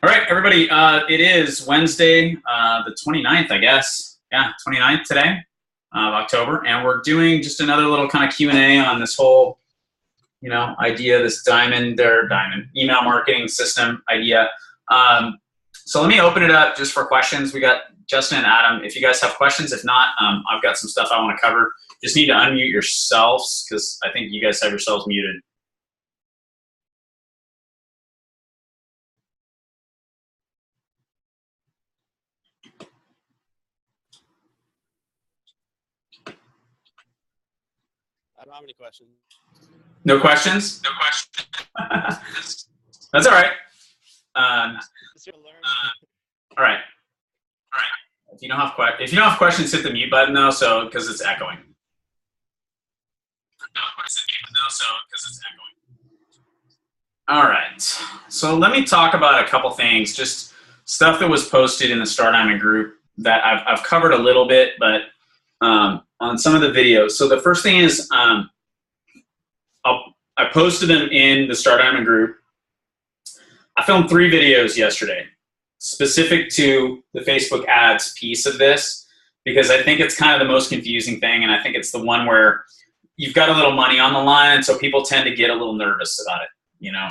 All right, everybody, it is Wednesday, the 29th, I guess. Yeah, 29th today of October, and we're doing just another little kind of Q&A on this whole, idea, this diamond email marketing system idea. So let me open it up just for questions. We got Justin and Adam. If you guys have questions, if not, I've got some stuff I want to cover. Just need to unmute yourselves because I think you guys have yourselves muted. I don't have any questions. No questions? No questions. That's all right. All right. If you don't have questions, hit the mute button though, so because it's echoing. All right. So let me talk about a couple things, just stuff that was posted in the Star Diamond group that I've covered a little bit, but on some of the videos. So the first thing is I posted them in the Star Diamond group. I filmed 3 videos yesterday specific to the Facebook ads piece of this because I think it's kind of the most confusing thing, and I think it's the one where you've got a little money on the line, so people tend to get a little nervous about it,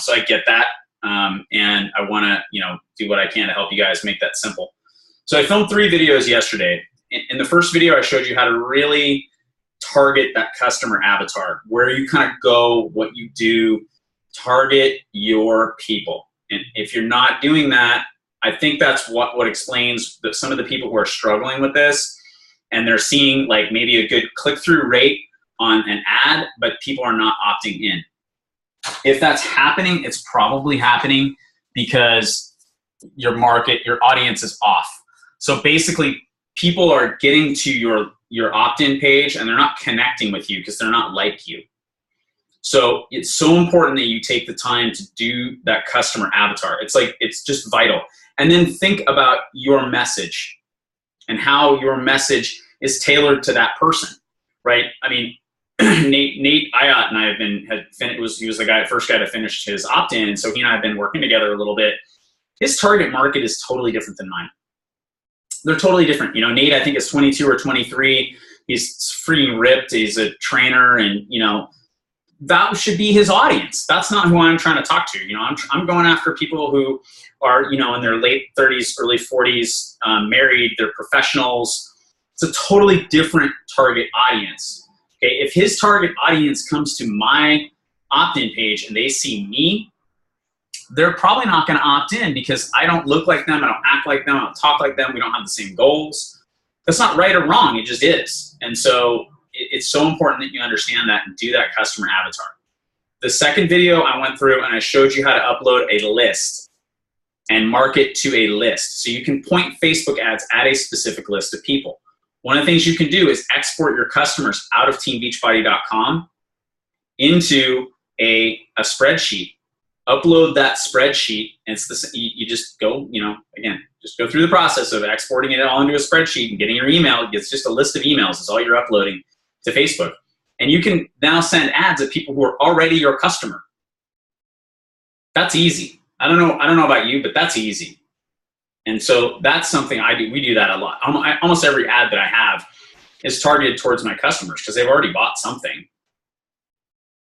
so I get that, and I want to do what I can to help you guys make that simple. So I filmed 3 videos yesterday. In the first video, I showed you how to really target that customer avatar, where you kind of go, what you do, target your people. And if you're not doing that, I think that's what explains that some of the people who are struggling with this, and they're seeing like maybe a good click-through rate on an ad, but people are not opting in. If that's happening, it's probably happening because your audience is off. So basically, people are getting to your opt-in page and they're not connecting with you because they're not like you. So it's so important that you take the time to do that customer avatar. It's just vital. And then think about your message and how your message is tailored to that person, right? I mean, Nate Ayat and I he was the first guy to finish his opt-in, and so he and I have been working together a little bit. His target market is totally different than mine. They're totally different. Nate, I think, is 22 or 23. He's freaking ripped. He's a trainer, and that should be his audience. That's not who I'm trying to talk to. I'm going after people who are in their late 30s, early 40s, married. They're professionals. It's a totally different target audience. Okay, if his target audience comes to my opt-in page and they see me, they're probably not going to opt in because I don't look like them, I don't act like them, I don't talk like them, we don't have the same goals. That's not right or wrong, it just is. And so it's so important that you understand that and do that customer avatar. The second video I went through and I showed you how to upload a list and market to a list. So you can point Facebook ads at a specific list of people. One of the things you can do is export your customers out of teambeachbody.com into a spreadsheet. Upload that spreadsheet, and you just go, just go through the process of exporting it all into a spreadsheet and getting your email. It's just a list of emails. It's all you're uploading to Facebook. And you can now send ads at people who are already your customer. That's easy. I don't know about you, but that's easy. And so that's something I do. We do that a lot. Almost every ad that I have is targeted towards my customers because they've already bought something.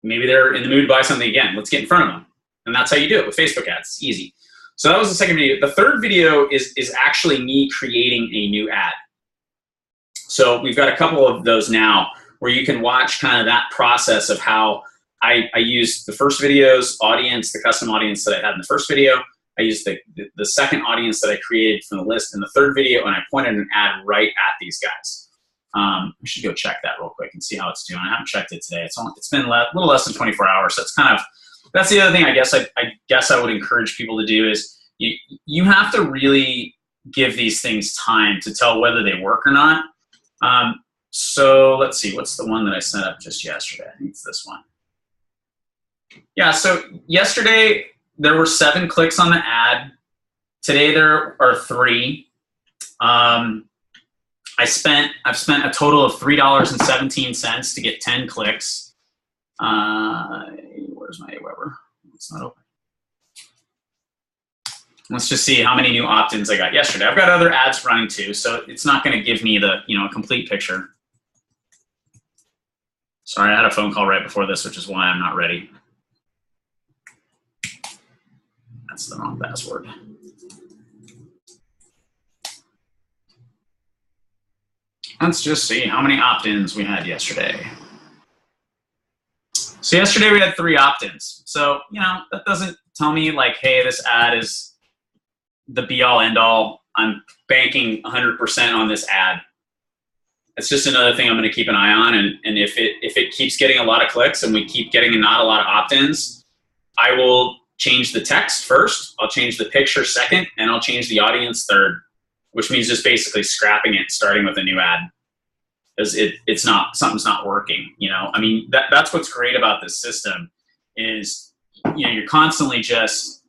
Maybe they're in the mood to buy something again. Let's get in front of them. And that's how you do it with Facebook ads. It's easy. So that was the second video. The third video is actually me creating a new ad. So we've got a couple of those now where you can watch kind of that process of how I used the first video's audience, the custom audience that I had in the first video. I used the second audience that I created from the list in the third video, and I pointed an ad right at these guys. We should go check that real quick and see how it's doing. I haven't checked it today. It's been a little less than 24 hours, so that's the other thing I guess I would encourage people to do is you have to really give these things time to tell whether they work or not. So let's see, what's the one that I set up just yesterday? I think it's this one. Yeah, so yesterday there were 7 clicks on the ad. Today there are 3. I've spent a total of $3.17 to get 10 clicks. Where's my Aweber? It's not open. Let's just see how many new opt-ins I got yesterday. I've got other ads running too, so it's not going to give me the, a complete picture. Sorry, I had a phone call right before this, which is why I'm not ready. That's the wrong password. Let's just see how many opt-ins we had yesterday. So yesterday we had 3 opt-ins. So, that doesn't tell me like, hey, this ad is the be-all, end-all. I'm banking 100% on this ad. It's just another thing I'm going to keep an eye on. And if it keeps getting a lot of clicks and we keep getting not a lot of opt-ins, I will change the text first, I'll change the picture second, and I'll change the audience third, which means just basically scrapping it, starting with a new ad. Because something's not working, I mean, that's what's great about this system is, you're constantly just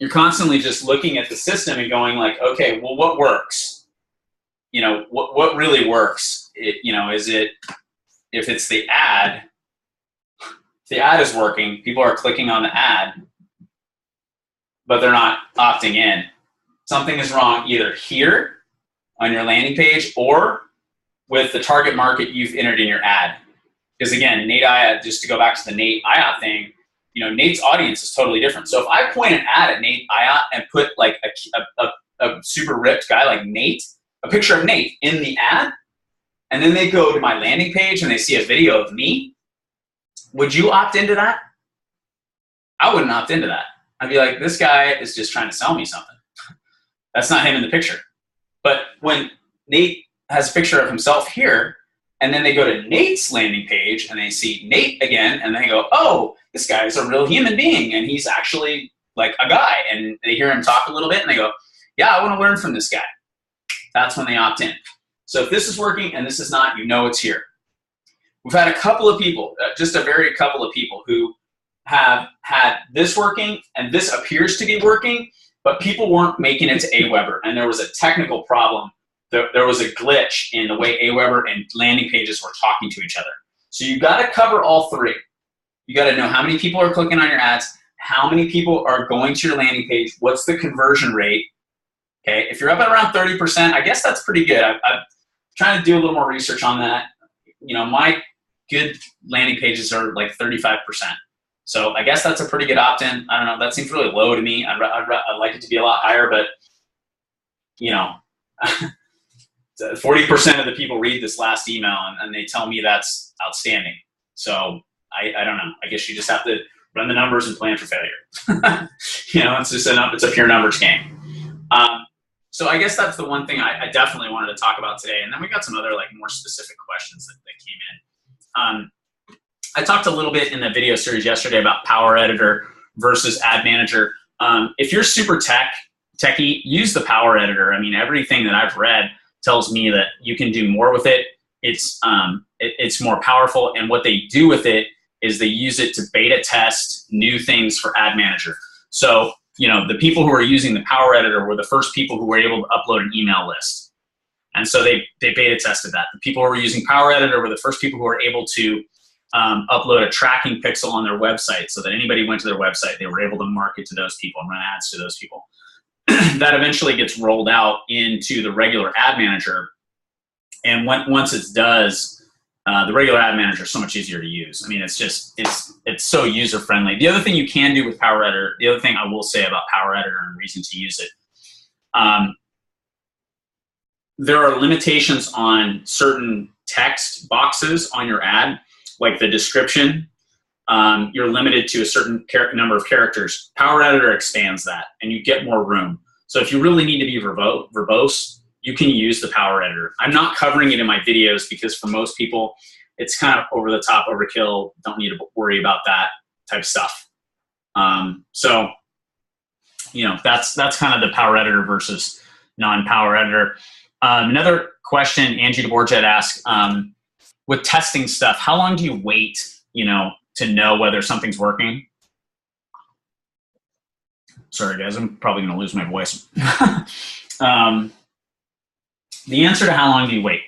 looking at the system and going like, okay, well, what works? What really works? Is it, if it's the ad, if the ad is working, people are clicking on the ad, but they're not opting in. Something is wrong either here on your landing page or with the target market you've entered in your ad. Because again, Nate IOT, just to go back to the Nate IOT thing, Nate's audience is totally different. So if I point an ad at Nate IOT and put like a super ripped guy like Nate, a picture of Nate in the ad, and then they go to my landing page and they see a video of me, would you opt into that? I wouldn't opt into that. I'd be like, this guy is just trying to sell me something. That's not him in the picture. But when Nate has a picture of himself here, and then they go to Nate's landing page and they see Nate again, and they go, oh, this guy is a real human being, and he's actually like a guy. And they hear him talk a little bit, and they go, yeah, I want to learn from this guy. That's when they opt in. So if this is working and this is not, it's here. We've had a couple of people, just a very couple of people who have had this working and this appears to be working, but people weren't making it to Aweber, and there was a technical problem. There was a glitch in the way Aweber and landing pages were talking to each other. So you got to cover all 3. You got to know how many people are clicking on your ads, how many people are going to your landing page, what's the conversion rate. Okay, if you're up at around 30%, I guess that's pretty good. I'm trying to do a little more research on that. My good landing pages are like 35%. So I guess that's a pretty good opt-in. I don't know. That seems really low to me. I'd like it to be a lot higher, but 40% of the people read this last email and they tell me that's outstanding. So I don't know. I guess you just have to run the numbers and plan for failure. It's a pure numbers game. So I guess that's the one thing I definitely wanted to talk about today. And then we got some other like more specific questions that came in. I talked a little bit in the video series yesterday about Power Editor versus Ad Manager. If you're super techie, use the Power Editor. I mean, everything that I've read tells me that you can do more with it. It's more powerful, and what they do with it is they use it to beta test new things for Ad Manager. So the people who are using the Power Editor were the first people who were able to upload an email list. And so they beta tested that. The people who were using Power Editor were the first people who were able to upload a tracking pixel on their website so that anybody went to their website, they were able to market to those people and run ads to those people. That eventually gets rolled out into the regular Ad Manager. And once it does, the regular Ad Manager is so much easier to use. I mean, it's so user friendly. The other thing you can do with Power Editor, the other thing I will say about Power Editor and reason to use it, there are limitations on certain text boxes on your ad, like the description. You're limited to a certain number of characters. Power Editor expands that, and you get more room. So if you really need to be verbose, you can use the Power Editor. I'm not covering it in my videos because for most people, it's kind of over the top, overkill. Don't need to worry about that type stuff. So, that's kind of the Power Editor versus non-Power Editor. Another question Angie DeBorget asked, with testing stuff, how long do you wait, to know whether something's working? Sorry, guys, I'm probably going to lose my voice. The answer to how long do you wait?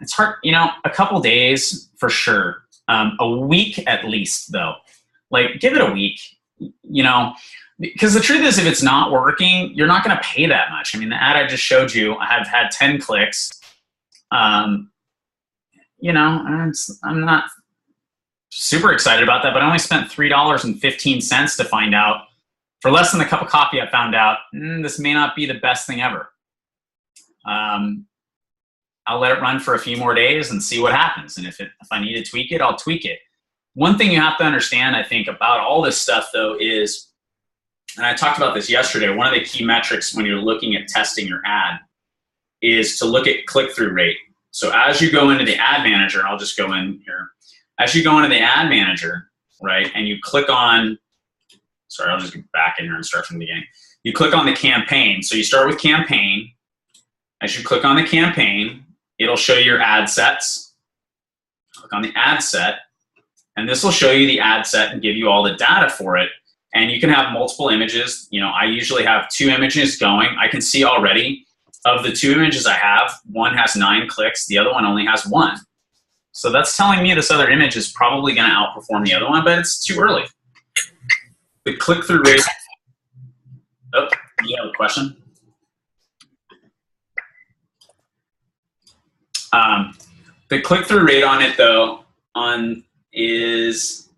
It's hard, a couple days for sure. A week at least, though. Like, give it a week. you know, because the truth is, if it's not working, you're not going to pay that much. I mean, the ad I just showed you, I have had 10 clicks. You know, I'm not super excited about that, but I only spent $3.15 to find out. For less than a cup of coffee, I found out this may not be the best thing ever. I'll let it run for a few more days and see what happens. And if I need to tweak it, I'll tweak it. One thing you have to understand, I think, about all this stuff, though, is, and I talked about this yesterday, one of the key metrics when you're looking at testing your ad is to look at click-through rate. So as you go into the ad manager, I'll just go in here. As you go into the ad manager, right, and you click on, sorry, I'll just get back in here and start from the beginning. You click on the campaign. So you start with campaign. As you click on the campaign, it'll show you your ad sets. Click on the ad set, and this will show you the ad set and give you all the data for it. And you can have multiple images. You know, I usually have 2 images going. I can see already of the 2 images I have, one has 9 clicks, the other one only has 1. So that's telling me this other image is probably going to outperform the other one, but it's too early. The click-through rate. Oh, you have a question? The click-through rate on it, though, is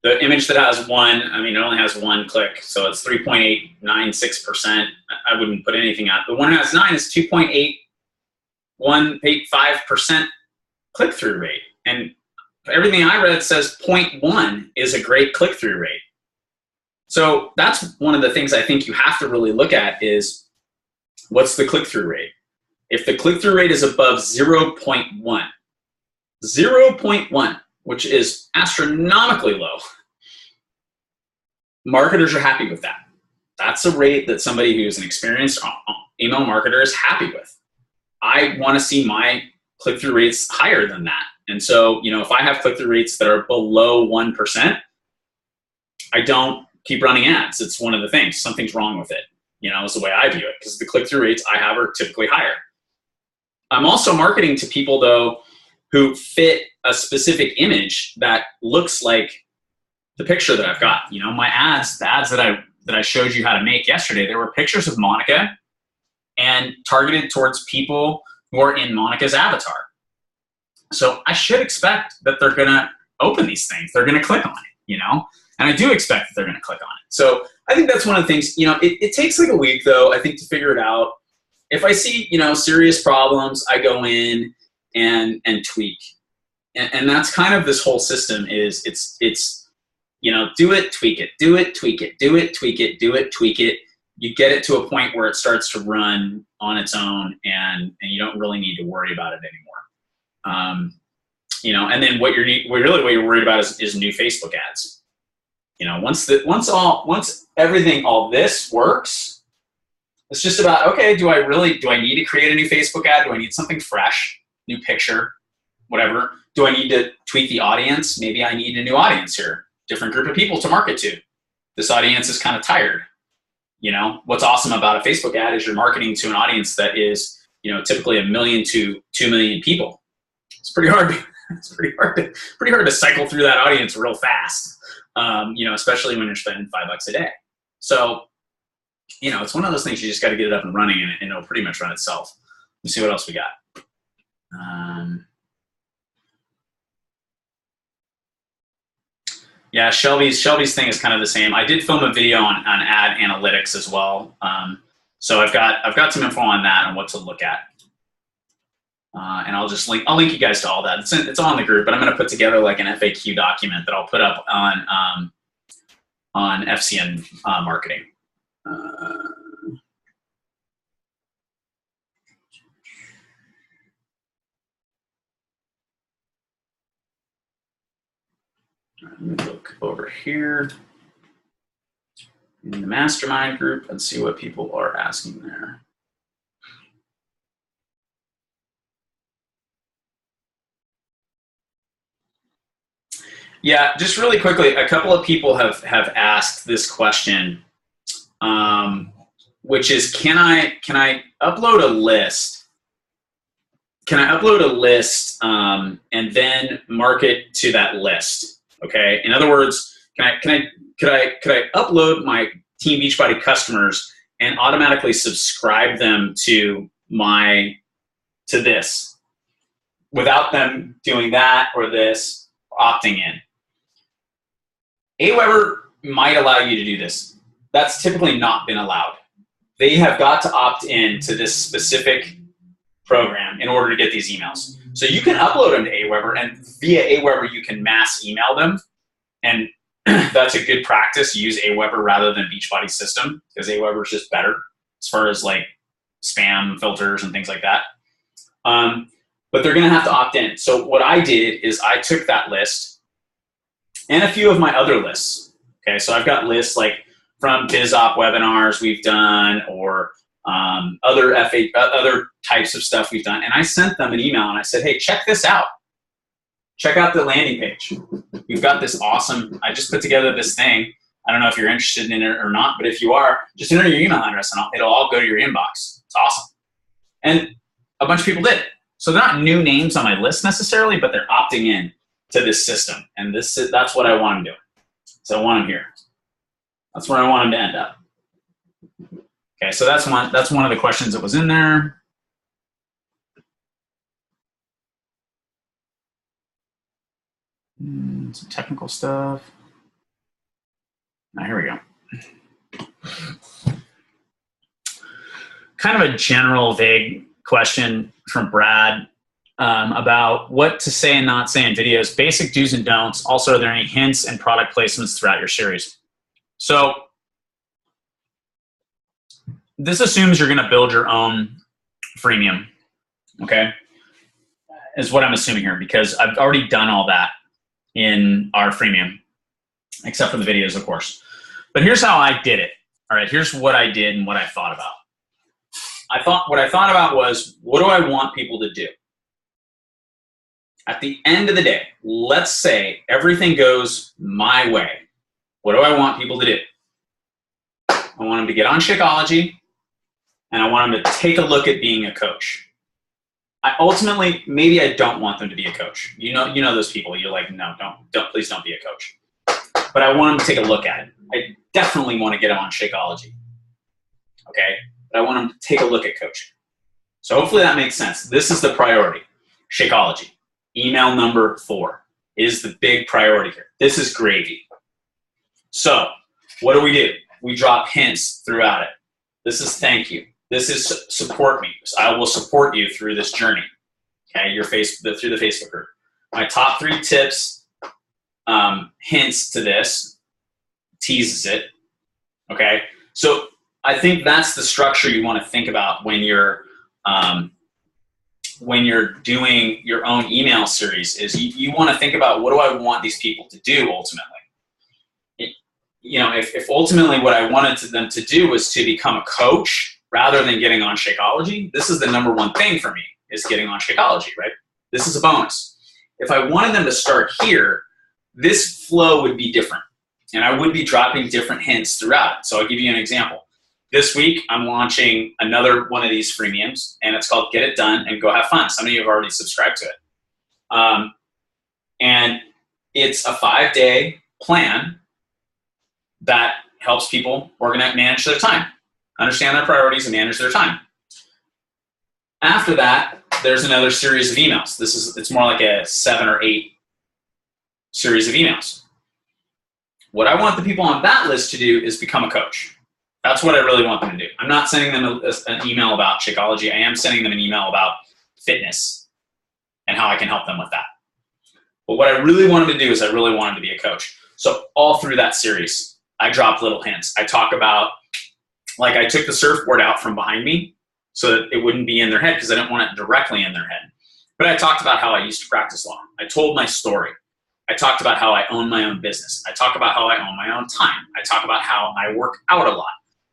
the image that has 1. I mean, it only has 1 click, so it's 3.896%. I wouldn't put anything out. The one that has 9 is 2.8185% click-through rate, and everything I read says 0.1 is a great click-through rate. So that's one of the things I think you have to really look at is what's the click-through rate. If the click-through rate is above 0.1, which is astronomically low, marketers are happy with that. That's a rate that somebody who's an experienced email marketer is happy with. I want to see my click-through rates higher than that. And so, you know, if I have click-through rates that are below 1%, I don't keep running ads. It's one of the things. Something's wrong with it, you know, is the way I view it, because the click-through rates I have are typically higher. I'm also marketing to people, though, who fit a specific image that looks like the picture that I've got. You know, my ads, the ads that I showed you how to make yesterday, there were pictures of Monica and targeted towards people who are in Monica's avatar. So I should expect that they're going to open these things. They're going to click on it, you know, and I do expect that they're going to click on it. So I think that's one of the things, you know, it takes like a week, though, I think, to figure it out. If I see, you know, serious problems, I go in and tweak. And that's kind of this whole system is it's, you know, do it, tweak it, do it, tweak it, do it, tweak it, do it, tweak it. You get it to a point where it starts to run on its own, and you don't really need to worry about it anymore. You know, and then what you're worried about is new Facebook ads. You know, once everything, all this works, it's just about, okay, do I need to create a new Facebook ad? Do I need something fresh, new picture, whatever? Do I need to tweak the audience? Maybe I need a new audience here, different group of people to market to. This audience is kind of tired. You know, what's awesome about a Facebook ad is you're marketing to an audience that is, you know, typically 1 million to 2 million people. It's pretty hard. It's pretty hard to cycle through that audience real fast. You know, especially when you're spending $5 a day. So, you know, it's one of those things you just got to get it up and running, and it'll pretty much run itself. Let me see what else we got. Yeah, Shelby's thing is kind of the same. I did film a video on ad analytics as well. So I've got some info on that and what to look at. And I'll link you guys to all that. It's all in the group, but I'm going to put together like an FAQ document that I'll put up on FCN marketing. Let me look over here in the mastermind group and see what people are asking there. Yeah, just really quickly, a couple of people have asked this question, which is, can I upload a list? Can I upload a list and then market to that list? Okay. In other words, could I upload my Team Beachbody customers and automatically subscribe them to this without them doing that or this, opting in? Aweber might allow you to do this. That's typically not been allowed. They have got to opt in to this specific program in order to get these emails. So you can upload them to Aweber, and via Aweber you can mass email them, and that's a good practice. Use Aweber rather than Beachbody system, because Aweber is just better as far as like spam filters and things like that. But they're going to have to opt in. So what I did is I took that list and a few of my other lists. Okay, so I've got lists like from BizOp webinars we've done, or other types of stuff we've done. And I sent them an email and I said, hey, check this out. Check out the landing page. We've got this awesome, I just put together this thing. I don't know if you're interested in it or not, but if you are, just enter your email address and it'll all go to your inbox. It's awesome. And a bunch of people did it. So they're not new names on my list necessarily, but they're opting in to this system. And that's what I want them doing. So I want them here. That's where I want them to end up. Okay, so that's one of the questions that was in there. Some technical stuff. Now here we go. Kind of a general, vague question from Brad about what to say and not say in videos, basic do's and don'ts. Also, are there any hints and product placements throughout your series? So this assumes you're going to build your own freemium, okay, is what I'm assuming here, because I've already done all that in our freemium, except for the videos, of course. But here's how I did it. All right, here's what I did and what I thought about. What I thought about was, what do I want people to do? At the end of the day, let's say everything goes my way. What do I want people to do? I want them to get on Shakeology, and I want them to take a look at being a coach. Ultimately, maybe I don't want them to be a coach. You know those people. You're like, no, please don't be a coach. But I want them to take a look at it. I definitely want to get them on Shakeology. Okay? But I want them to take a look at coaching. So hopefully that makes sense. This is the priority. Shakeology. Email number 4 is the big priority here. This is gravy. So what do? We drop hints throughout it. This is thank you. This is support me. I will support you through this journey. Okay, through the Facebook group. My top 3 tips, hints to this, teases it. Okay, so I think that's the structure you want to think about when you're doing your own email series. Is you want to think about, what do I want these people to do ultimately? If ultimately what I wanted them to do was to become a coach rather than getting on Shakeology, this is the number 1 thing for me, is getting on Shakeology, right? This is a bonus. If I wanted them to start here, this flow would be different, and I would be dropping different hints throughout it. So I'll give you an example. This week, I'm launching another one of these freemiums, and it's called Get It Done and Go Have Fun. Some of you have already subscribed to it. And it's a 5-day plan that helps people manage their time, understand their priorities, and manage their time. After that, there's another series of emails. It's more like a 7 or 8 series of emails. What I want the people on that list to do is become a coach. That's what I really want them to do. I'm not sending them an email about Shakeology. I am sending them an email about fitness and how I can help them with that. But what I really want them to do is I really want them to be a coach. So all through that series, I drop little hints. I talk about, like, I took the surfboard out from behind me so that it wouldn't be in their head, because I didn't want it directly in their head. But I talked about how I used to practice law. I told my story. I talked about how I own my own business. I talk about how I own my own time. I talk about how I work out a lot.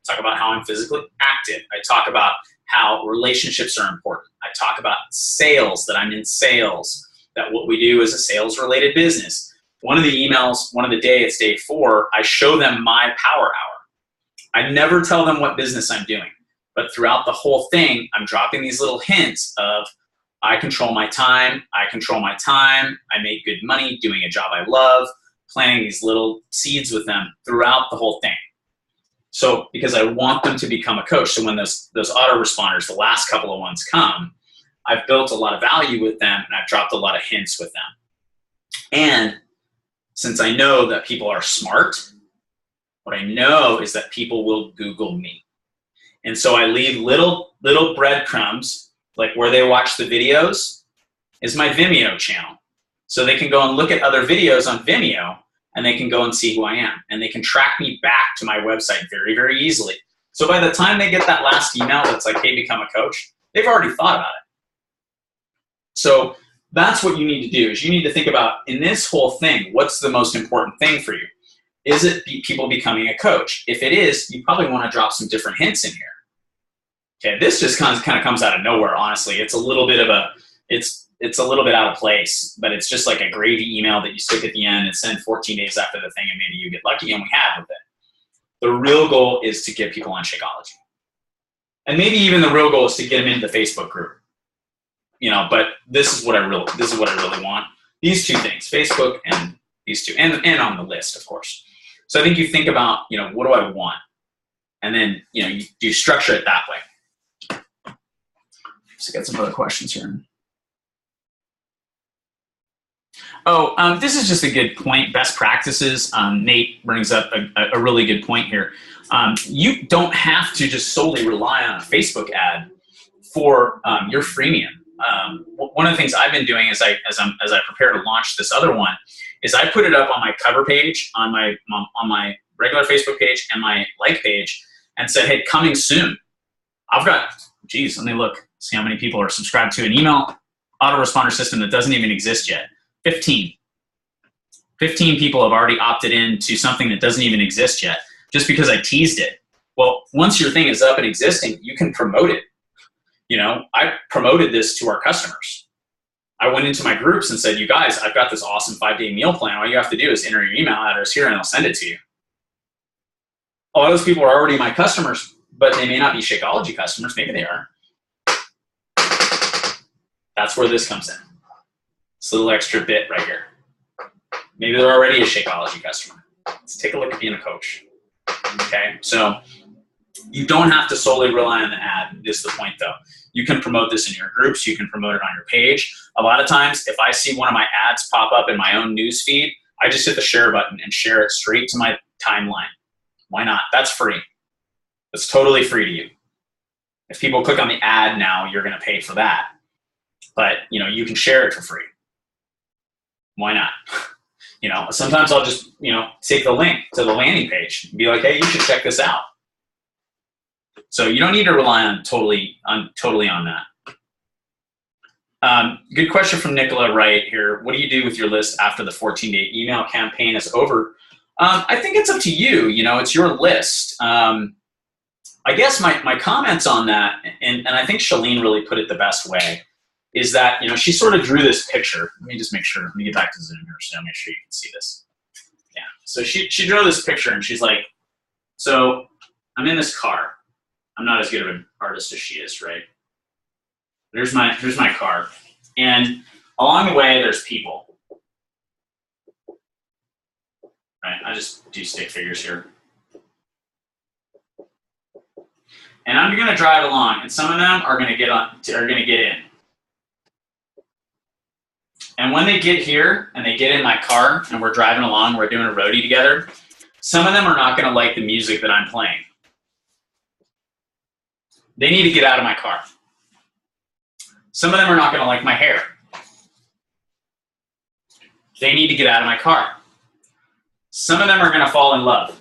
I talk about how I'm physically active. I talk about how relationships are important. I talk about sales, that I'm in sales, that what we do is a sales-related business. One of the emails, one of the day, it's day 4, I show them my power hour. I never tell them what business I'm doing, but throughout the whole thing, I'm dropping these little hints of, I control my time, I make good money doing a job I love, planting these little seeds with them throughout the whole thing. So because I want them to become a coach. So when those autoresponders, the last couple of ones come, I've built a lot of value with them and I've dropped a lot of hints with them. And since I know that people are smart, what I know is that people will Google me. And so I leave little breadcrumbs, like where they watch the videos is my Vimeo channel. So they can go and look at other videos on Vimeo and they can go and see who I am. And they can track me back to my website very, very easily. So by the time they get that last email that's like, hey, become a coach, they've already thought about it. So that's what you need to do, is you need to think about, in this whole thing, what's the most important thing for you? Is it people becoming a coach? If it is, you probably want to drop some different hints in here. Okay, this just kind of comes out of nowhere, honestly. It's a little bit of it's a little bit out of place, but it's just like a gravy email that you stick at the end and send 14 days after the thing, and maybe you get lucky, and we have with it. The real goal is to get people on Shakeology. And maybe even the real goal is to get them into the Facebook group. You know, but this is what I really want. These two things, Facebook and these two, and on the list, of course. So I think you think about, you know, what do I want? And then, you know, you structure it that way. So got some other questions here. Oh, this is just a good point. Best practices. Nate brings up a really good point here. You don't have to just solely rely on a Facebook ad for your freemium. One of the things I've been doing is as I prepare to launch this other one, is I put it up on my cover page, on my regular Facebook page and my like page, and said, hey, coming soon. I've got, geez, let me look, see how many people are subscribed to an email autoresponder system that doesn't even exist yet. 15 people have already opted in to something that doesn't even exist yet, just because I teased it. Well, once your thing is up and existing, you can promote it. You know, I promoted this to our customers. I went into my groups and said, you guys, I've got this awesome 5-day meal plan. All you have to do is enter your email address here and I'll send it to you. A lot of those people are already my customers, but they may not be Shakeology customers. Maybe they are. That's where this comes in. This little extra bit right here. Maybe they're already a Shakeology customer. Let's take a look at being a coach. Okay, so you don't have to solely rely on the ad, is the point though. You can promote this in your groups, you can promote it on your page. A lot of times, if I see one of my ads pop up in my own news feed, I just hit the share button and share it straight to my timeline. Why not? That's free. It's totally free to you. If people click on the ad now, you're gonna pay for that. But you know, you can share it for free. Why not? You know, sometimes I'll just, you know, take the link to the landing page and be like, hey, you should check this out. So you don't need to rely on totally on that. Good question from Nicola right here. What do you do with your list after the 14-day email campaign is over? I think it's up to you. You know, it's your list. I guess my comments on that, and I think Shalene really put it the best way, is that, you know, she sort of drew this picture. Let me just make sure. Let me get back to Zoom here so I'll make sure you can see this. Yeah. So she drew this picture and she's like, so I'm in this car. I'm not as good of an artist as she is, right? Here's my car. And along the way, there's people. Right? I just do stick figures here. And I'm gonna drive along, and some of them are gonna get in. And when they get here and they get in my car and we're driving along, we're doing a roadie together, some of them are not gonna like the music that I'm playing. They need to get out of my car. Some of them are not gonna like my hair. They need to get out of my car. Some of them are gonna fall in love.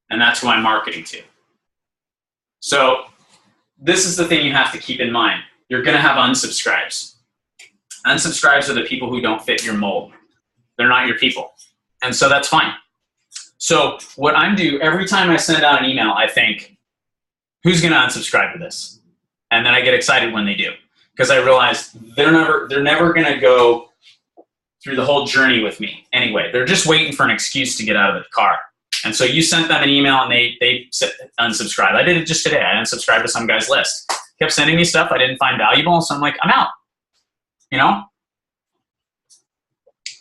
And that's who I'm marketing to. So this is the thing you have to keep in mind. You're gonna have unsubscribes. Unsubscribes are the people who don't fit your mold. They're not your people. And so that's fine. So what I'm doing, every time I send out an email, I think, who's gonna unsubscribe to this? And then I get excited when they do, because I realize they're never gonna go through the whole journey with me anyway. They're just waiting for an excuse to get out of the car. And so you sent them an email and they unsubscribed. I did it just today. I unsubscribed to some guy's list. Kept sending me stuff I didn't find valuable, so I'm like, I'm out. You know?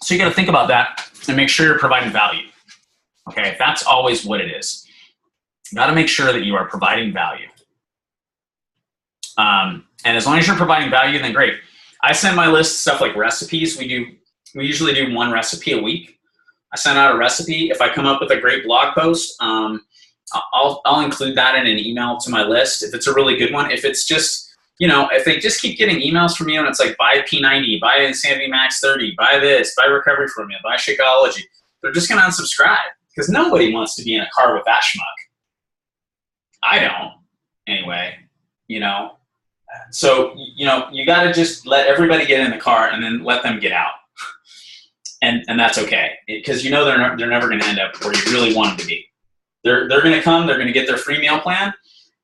So So you got to think about that and make sure you're providing value. Okay, that's always what it is. You got to make sure that you are providing value. And as long as you're providing value, then great. I send my list stuff like recipes. We usually do one recipe a week. I send out a recipe. If I come up with a great blog post, I'll include that in an email to my list if it's a really good one. If it's just, if they just keep getting emails from you and it's like buy P90, buy Insanity Max 30, buy this, buy Recovery Formula, buy Shakeology, they're just going to unsubscribe because nobody wants to be in a car with that schmuck. I don't, anyway, So, you got to just let everybody get in the car and then let them get out. And that's okay because they're never going to end up where you really want them to be. They're going to come, they're going to get their free meal plan,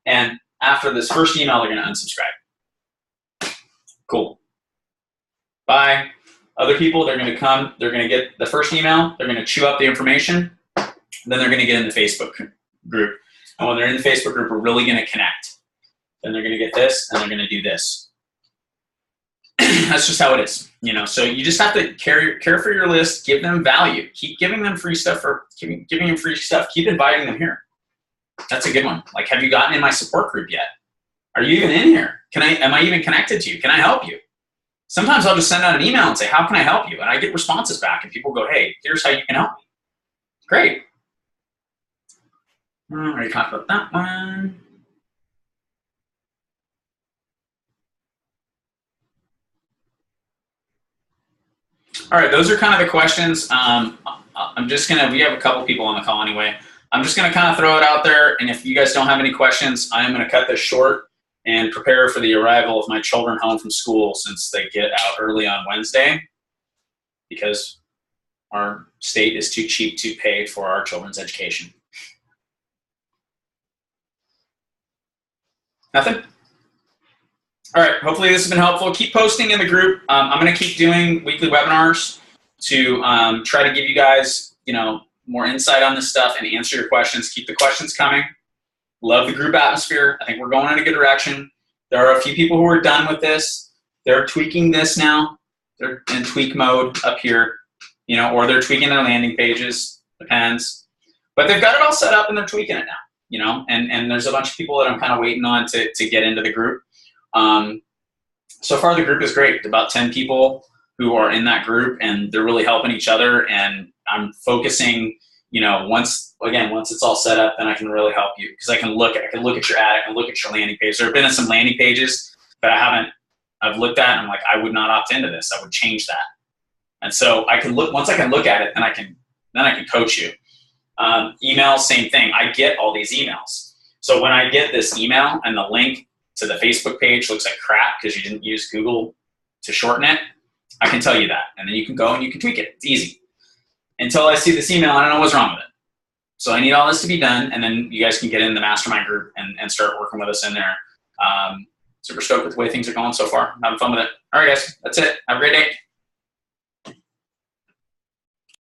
and after this first email, they're going to unsubscribe. Cool. Bye. Other people, they're going to come, they're going to get the first email, they're going to chew up the information, then they're going to get in the Facebook group. And when they're in the Facebook group, we're really going to connect. Then they're going to get this, and they're going to do this. That's just how it is, So you just have to care for your list, give them value, keep giving them free stuff giving them free stuff, keep inviting them here. That's a good one. Like, have you gotten in my support group yet? Are you even in here? Am I even connected to you? Can I help you? Sometimes I'll just send out an email and say, how can I help you? And I get responses back, and people go, hey, here's how you can help me. Great. I already talked about that one. All right, those are kind of the questions. We have a couple people on the call anyway. I'm just going to kind of throw it out there, and if you guys don't have any questions, I am going to cut this short and prepare for the arrival of my children home from school since they get out early on Wednesday because our state is too cheap to pay for our children's education. Nothing? All right, hopefully this has been helpful. Keep posting in the group. I'm going to keep doing weekly webinars to try to give you guys, more insight on this stuff and answer your questions. Keep the questions coming. Love the group atmosphere. I think we're going in a good direction. There are a few people who are done with this. They're tweaking this now. They're in tweak mode up here, or they're tweaking their landing pages. Depends. But they've got it all set up and they're tweaking it now, and there's a bunch of people that I'm kind of waiting on to get into the group. So far the group is great. About 10 people who are in that group, and they're really helping each other, and I'm focusing, once it's all set up, then I can really help you because I can look at your ad, I can look at your landing page. There have been some landing pages that I've looked at and I'm like, I would not opt into this. I would change that. And so once I can look at it, then I can coach you. Email, same thing. I get all these emails. So when I get this email and the link to the Facebook page looks like crap because you didn't use Google to shorten it, I can tell you that. And then you can go and you can tweak it. It's easy. Until I see this email, I don't know what's wrong with it. So I need all this to be done, and then you guys can get in the mastermind group and start working with us in there. Super stoked with the way things are going so far. I'm having fun with it. All right, guys. That's it. Have a great day.